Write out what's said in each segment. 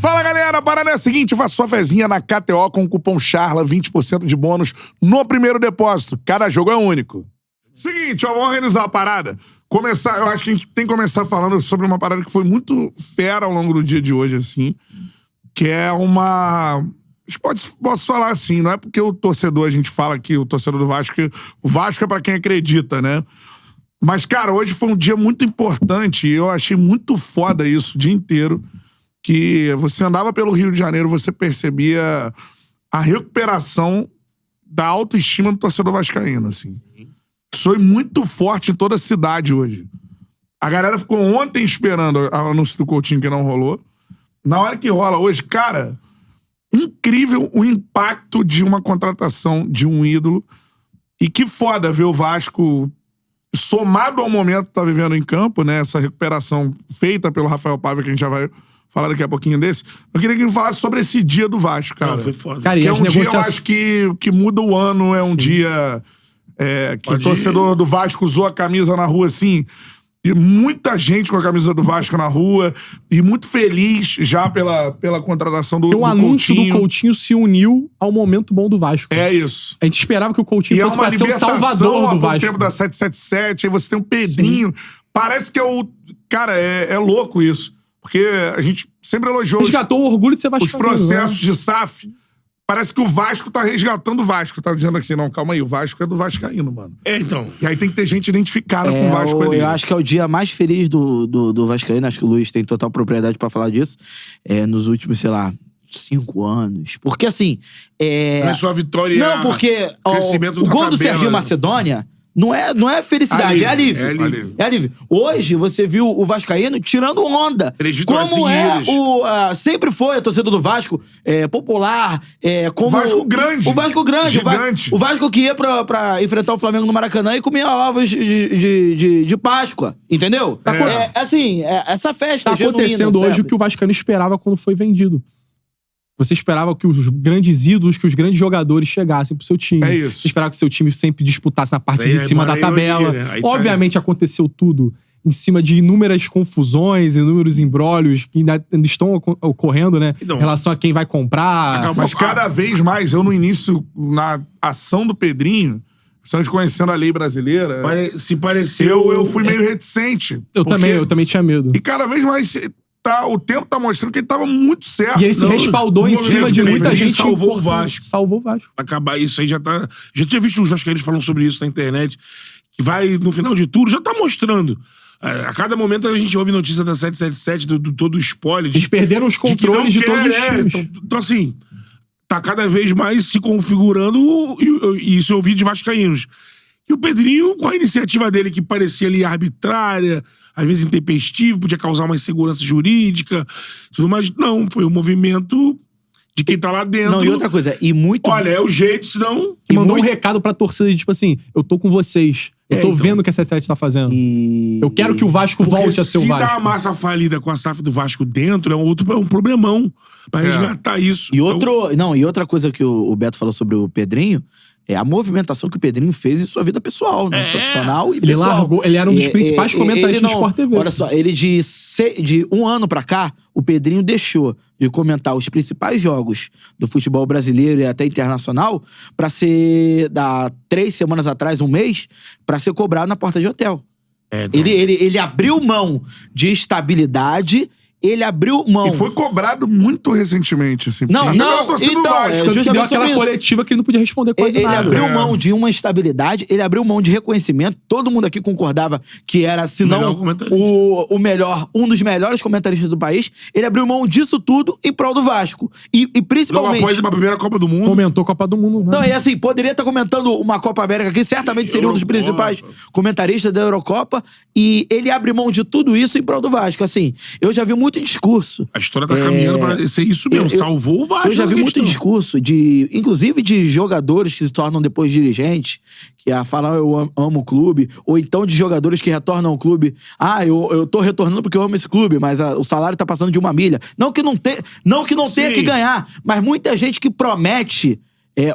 Fala, galera, a parada é a seguinte, faça sua fezinha na KTO com o cupom CHARLA, 20% de bônus no primeiro depósito. Cada jogo é único. Seguinte, ó, vamos organizar a parada. Eu acho que a gente tem que começar falando sobre uma parada que foi muito fera ao longo do dia de hoje, assim, que é uma... Posso falar assim, não é porque o torcedor, a gente fala que o torcedor do Vasco, o Vasco é pra quem acredita, né? Mas, cara, hoje foi um dia muito importante e eu achei muito foda isso o dia inteiro, que você andava pelo Rio de Janeiro, você percebia a recuperação da autoestima do torcedor vascaíno, assim. Isso foi muito forte em toda a cidade hoje. A galera ficou ontem esperando o anúncio do Coutinho, que não rolou. Na hora que rola hoje, cara, incrível o impacto de uma contratação de um ídolo. E que foda ver o Vasco, somado ao momento que tá vivendo em campo, né? Essa recuperação feita pelo Rafael Paiva, que a gente já vai falar daqui a pouquinho desse. Eu queria que ele falasse sobre esse dia do Vasco, cara. Não, foi foda. Cara, Que é um dia, eu acho que muda o ano, é um dia que o torcedor do Vasco usou a camisa na rua, assim, e muita gente com a camisa do Vasco na rua, e muito feliz já pela contratação do Coutinho. O anúncio do Coutinho se uniu ao momento bom do Vasco. É isso. A gente esperava que o Coutinho E fosse é uma pra ser o salvador do há Vasco. tempo da 777, aí você tem o Pedrinho. Sim. Parece que é o... Cara, é louco isso. Porque a gente sempre elogiou resgatou o orgulho de ser os processos de SAF. Parece que o Vasco tá resgatando o Vasco. Tá dizendo assim, não, calma aí, o Vasco é do vascaíno, mano. Então. E aí tem que ter gente identificada com o Vasco ali. Eu acho que é o dia mais feliz do vascaíno. Acho que o Luiz tem total propriedade pra falar disso. Nos últimos, sei lá, 5 anos. Porque assim... Não é só a vitória. Não, porque o gol do Serginho Macedônia... Não é felicidade, alívio. É alívio. Hoje, você viu o vascaíno tirando onda. 3 vitórias como seguidas. sempre foi a torcida do Vasco, popular, como... O Vasco grande. O Vasco grande. Gigante. O Vasco que ia pra enfrentar o Flamengo no Maracanã e comia ovos de Páscoa, entendeu? Essa festa tá acontecendo hoje o que o vascaíno esperava quando foi vendido. Você esperava que os grandes ídolos, que os grandes jogadores chegassem pro seu time. É isso. Você esperava que seu time sempre disputasse na parte de cima da tabela. Obviamente aconteceu tudo em cima de inúmeras confusões, inúmeros embrólios que ainda estão ocorrendo, né? Em relação a quem vai comprar. Mas cada vez mais, eu no início, na ação do Pedrinho, estamos conhecendo a lei brasileira. Se pareceu... Eu fui meio reticente. Eu também tinha medo. E cada vez mais... o tempo tá mostrando que ele tava muito certo. E ele se respaldou em cima de muita gente. Salvou o Vasco. Salvou o Vasco. Acabar isso aí já tá... Já tinha visto os vascaínos falando sobre isso na internet. Que vai, no final de tudo, já tá mostrando. A cada momento a gente ouve notícia da 777, do todo o spoiler. Eles perderam os controles de todos os times. Então, assim, tá cada vez mais se configurando, e isso eu ouvi de vascaínos. E o Pedrinho, com a iniciativa dele que parecia ali arbitrária, às vezes intempestivo, podia causar uma insegurança jurídica, tudo mais. Não, foi um movimento de quem tá lá dentro. Não, e outra coisa, Olha, é o jeito, senão... E mandou um recado pra torcida, tipo assim, eu tô com vocês. Eu tô vendo o que a 77 tá fazendo. Eu quero que o Vasco volte a ser o Vasco. Se dá a massa falida com a SAF do Vasco dentro, é um problemão pra resgatar isso. E outra coisa que o Beto falou sobre o Pedrinho, é a movimentação que o Pedrinho fez em sua vida pessoal, né? Profissional e pessoal. Ele era um dos principais comentaristas do Sport TV. Olha só, ele de 1 ano pra cá, o Pedrinho deixou de comentar os principais jogos do futebol brasileiro e até internacional pra ser, 3 semanas atrás, 1 mês, pra ser cobrado na porta de hotel. Ele abriu mão de estabilidade. Ele abriu mão. E foi cobrado muito recentemente, assim. Não, deu aquela coletiva que ele não podia responder quase nada. Ele abriu mão de uma estabilidade, ele abriu mão de reconhecimento. Todo mundo aqui concordava que era, se não o melhor, um dos melhores comentaristas do país. Ele abriu mão disso tudo em prol do Vasco. E principalmente... Logo após a primeira Copa do Mundo. Comentou a Copa do Mundo. Não, e assim, poderia estar comentando uma Copa América aqui, certamente seria um dos principais comentaristas da Eurocopa. E ele abre mão de tudo isso em prol do Vasco. Assim, eu já vi muito discurso. A história tá caminhando pra ser isso mesmo. Salvou o Vasco. Eu já vi muito discurso, inclusive de jogadores que se tornam depois dirigentes, que falam eu amo o clube, ou então de jogadores que retornam ao clube. Eu tô retornando porque eu amo esse clube, mas o salário tá passando de 1 milha. Não que não tenha que ganhar, mas muita gente que promete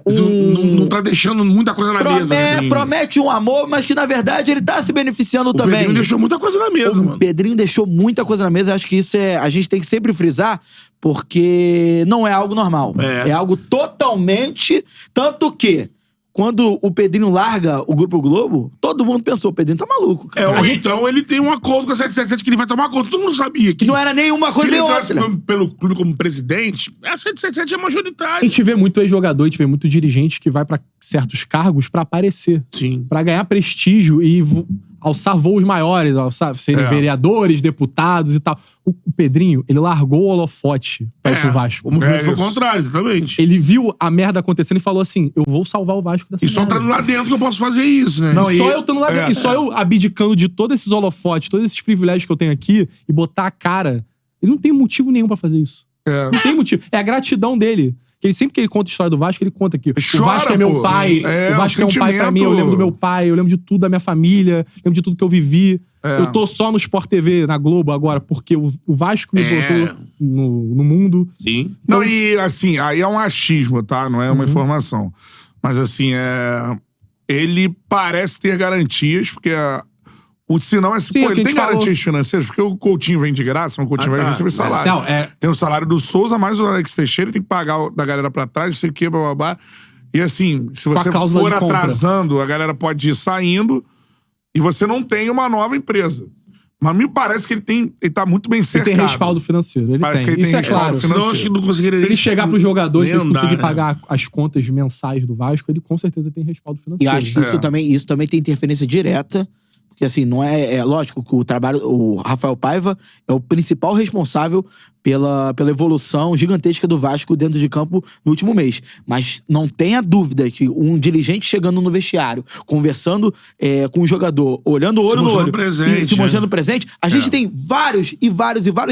Não tá deixando muita coisa na mesa. Promete um amor, mas que na verdade ele tá se beneficiando também. O Pedrinho deixou muita coisa na mesa, mano. O Pedrinho deixou muita coisa na mesa. Eu acho que isso a gente tem que sempre frisar, porque não é algo normal. É algo totalmente... Tanto que, quando o Pedrinho larga o Grupo Globo, todo mundo pensou, o Pedrinho tá maluco, cara. Então ele tem um acordo com a 777 que ele vai tomar conta. Todo mundo sabia que... Não era nenhuma coisa nem outra. Se ele entrasse pelo clube como presidente, a 777 é majoritária. A gente vê muito ex-jogador, a gente vê muito dirigente que vai pra certos cargos pra aparecer. Sim. Pra ganhar prestígio e alçar voos maiores, serem vereadores, deputados e tal. O Pedrinho, ele largou o holofote pra ir pro Vasco. O movimento foi o contrário, exatamente. Ele viu a merda acontecendo e falou assim, eu vou salvar o Vasco dessa merda. E só tá lá dentro que eu posso fazer isso, né? Não, só eu estando lá dentro. E só eu abdicando de todos esses holofotes, todos esses privilégios que eu tenho aqui e botar a cara. Ele não tem motivo nenhum pra fazer isso. Não tem motivo. É a gratidão dele. Que sempre que ele conta a história do Vasco, ele conta que o Vasco é meu pai, o Vasco é um pai pra mim, eu lembro do meu pai, eu lembro de tudo da minha família, lembro de tudo que eu vivi. Eu tô só no Sport TV, na Globo agora, porque o Vasco me botou no mundo. Sim. Não, e assim, aí é um achismo, tá? Não é uma informação. Mas assim, ele parece ter garantias, porque senão é assim, pô, ele tem garantias financeiras, porque o Coutinho vem de graça, mas o Coutinho vai receber salário. Não, tem o salário do Souza, mais o Alex Teixeira, tem que pagar da galera pra trás, não sei o que, blá. E assim, se você for atrasando, a galera pode ir saindo e você não tem uma nova empresa. Mas me parece que ele tá muito bem cercado. Ele tem respaldo financeiro, ele parece tem. Que ele isso tem é claro. Senão acho que não conseguiria ele chegar pros jogadores e conseguir né? pagar as contas mensais do Vasco, ele com certeza tem respaldo financeiro. E acho que isso também tem interferência direta. Porque assim, não é lógico que o Rafael Paiva é o principal responsável pela evolução gigantesca do Vasco dentro de campo no último mês. Mas não tenha dúvida que um dirigente chegando no vestiário, conversando com o jogador, olhando o olho no olho e se mostrando presente, a gente tem vários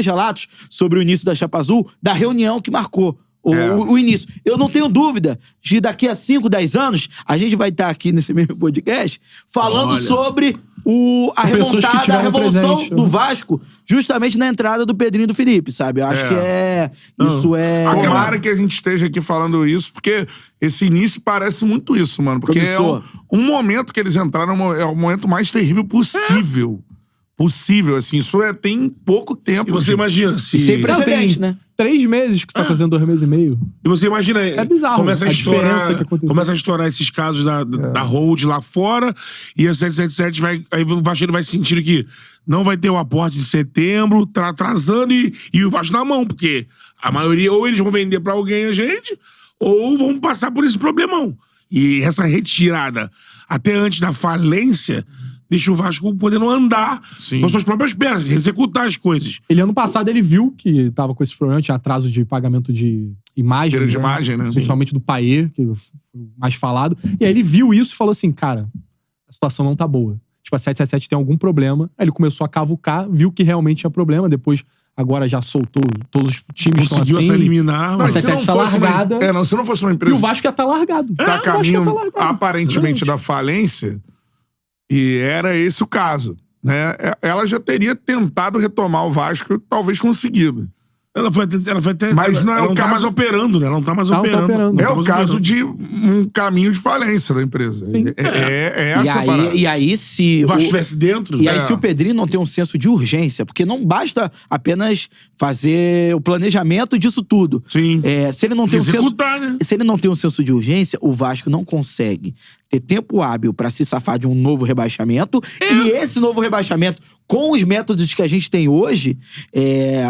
relatos sobre o início da Chapa Azul, da reunião que marcou o início. Eu não tenho dúvida de daqui a 5, 10 anos, a gente vai estar aqui nesse mesmo podcast falando sobre a remontada, a revolução do Vasco, justamente na entrada do Pedrinho e do Felipe, sabe? Eu acho que isso é... Tomara que a gente esteja aqui falando isso, porque esse início parece muito isso, mano. Porque um momento que eles entraram é o momento mais terrível possível. Assim, isso tem pouco tempo. E você imagina se... Sem precedente, né? 3 meses que você tá fazendo 2 meses e meio. E você imagina... É bizarro começa a diferença que aconteceu. Começa a estourar esses casos da Hold lá fora, e a 777 vai... Aí o Vasco vai sentir que não vai ter o aporte de setembro, tá atrasando, e o Vasco na mão, porque a maioria, ou eles vão vender pra alguém a gente, ou vão passar por esse problemão. E essa retirada, até antes da falência... deixa o Vasco podendo andar com suas próprias pernas, executar as coisas. Ano passado ele viu que tava com esses problemas, tinha atraso de pagamento de imagem. De imagem, né? Principalmente do Payet, que foi o mais falado. E aí ele viu isso e falou assim, cara, a situação não tá boa. Tipo, a 777 tem algum problema. Aí ele começou a cavucar, viu que realmente tinha problema, depois... Agora já soltou, todos os times estão assim. Conseguiu se eliminar. Mas se não tá largada. Se não fosse uma empresa... E o Vasco ia estar largado. Tá caminho, aparentemente, da falência... E era esse o caso, né? Ela já teria tentado retomar o Vasco, talvez conseguido. Ela foi até mas não é o caso... Ela não tá mais operando, né? Ela não tá mais operando. É o caso de um caminho de falência da empresa. É essa parada. E aí, se... O Vasco estivesse dentro... E aí, se o Pedrinho não tem um senso de urgência, porque não basta apenas fazer o planejamento disso tudo. Sim. Se ele não tem executar, né? Se ele não tem um senso de urgência, o Vasco não consegue ter tempo hábil pra se safar de um novo rebaixamento. E esse novo rebaixamento, com os métodos que a gente tem hoje,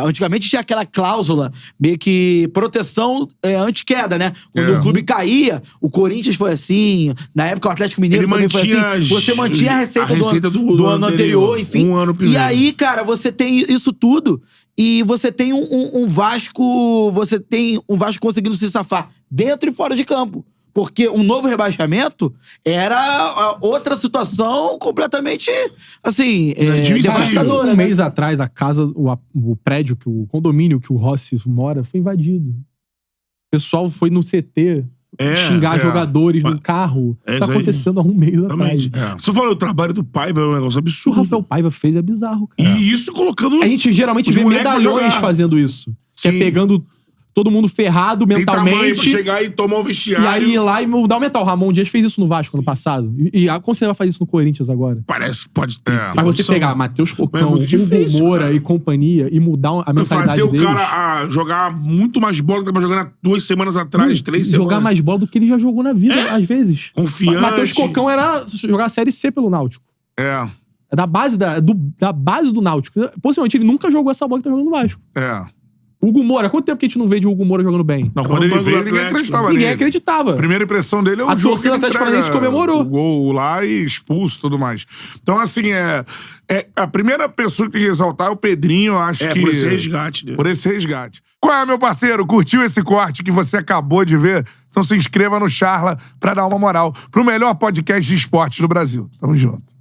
antigamente tinha aquela cláusula meio que proteção anti-queda, né? Quando o clube caía, o Corinthians foi assim, na época o Atlético Mineiro também foi assim. Você mantinha a receita do ano anterior, enfim. Um ano primeiro. E aí, cara, você tem isso tudo e você tem um Vasco, conseguindo se safar dentro e fora de campo. Porque um novo rebaixamento era outra situação completamente, assim, devastadora. Um mês atrás, a casa, o prédio, o condomínio que o Rossi mora, foi invadido. O pessoal foi no CT xingar jogadores no carro. Isso tá acontecendo há um mês atrás. Você falou, o trabalho do Paiva é um negócio absurdo. O Rafael Paiva fez é bizarro, cara. E isso colocando... A gente geralmente vê medalhões fazendo isso. Que é pegando todo mundo ferrado Tem tamanho pra mentalmente. chegar e tomar um vestiário. E aí ir lá e mudar o mental. O Ramon Dias fez isso no Vasco ano passado. E como você vai fazer isso no Corinthians agora? Parece que pode ter. Mas você pegar Matheus Cocão, muito difícil, Hugo Moura cara. e companhia e mudar a mentalidade fazer o deles. cara a jogar muito mais bola do que tava jogando há 2 semanas atrás, 3 semanas. Jogar mais bola do que ele já jogou na vida, às vezes. Confiante. Matheus Cocão era jogar a Série C pelo Náutico. É. É da base do Náutico. Possivelmente ele nunca jogou essa bola que tá jogando no Vasco. É. Hugo Moura, quanto tempo que a gente não vê de Hugo Moura jogando bem? Não, quando ele veio, ninguém acreditava Ninguém nele. acreditava. A primeira impressão dele é o A jogo torcida que ele Atlético entrega Paranaense comemorou. o gol lá e expulso e tudo mais. Então, assim, a primeira pessoa que tem que exaltar é o Pedrinho, eu acho que... por esse resgate, né? Por esse resgate. Qual é, meu parceiro? Curtiu esse corte que você acabou de ver? Então se inscreva no Charla pra dar uma moral pro melhor podcast de esportes do Brasil. Tamo junto.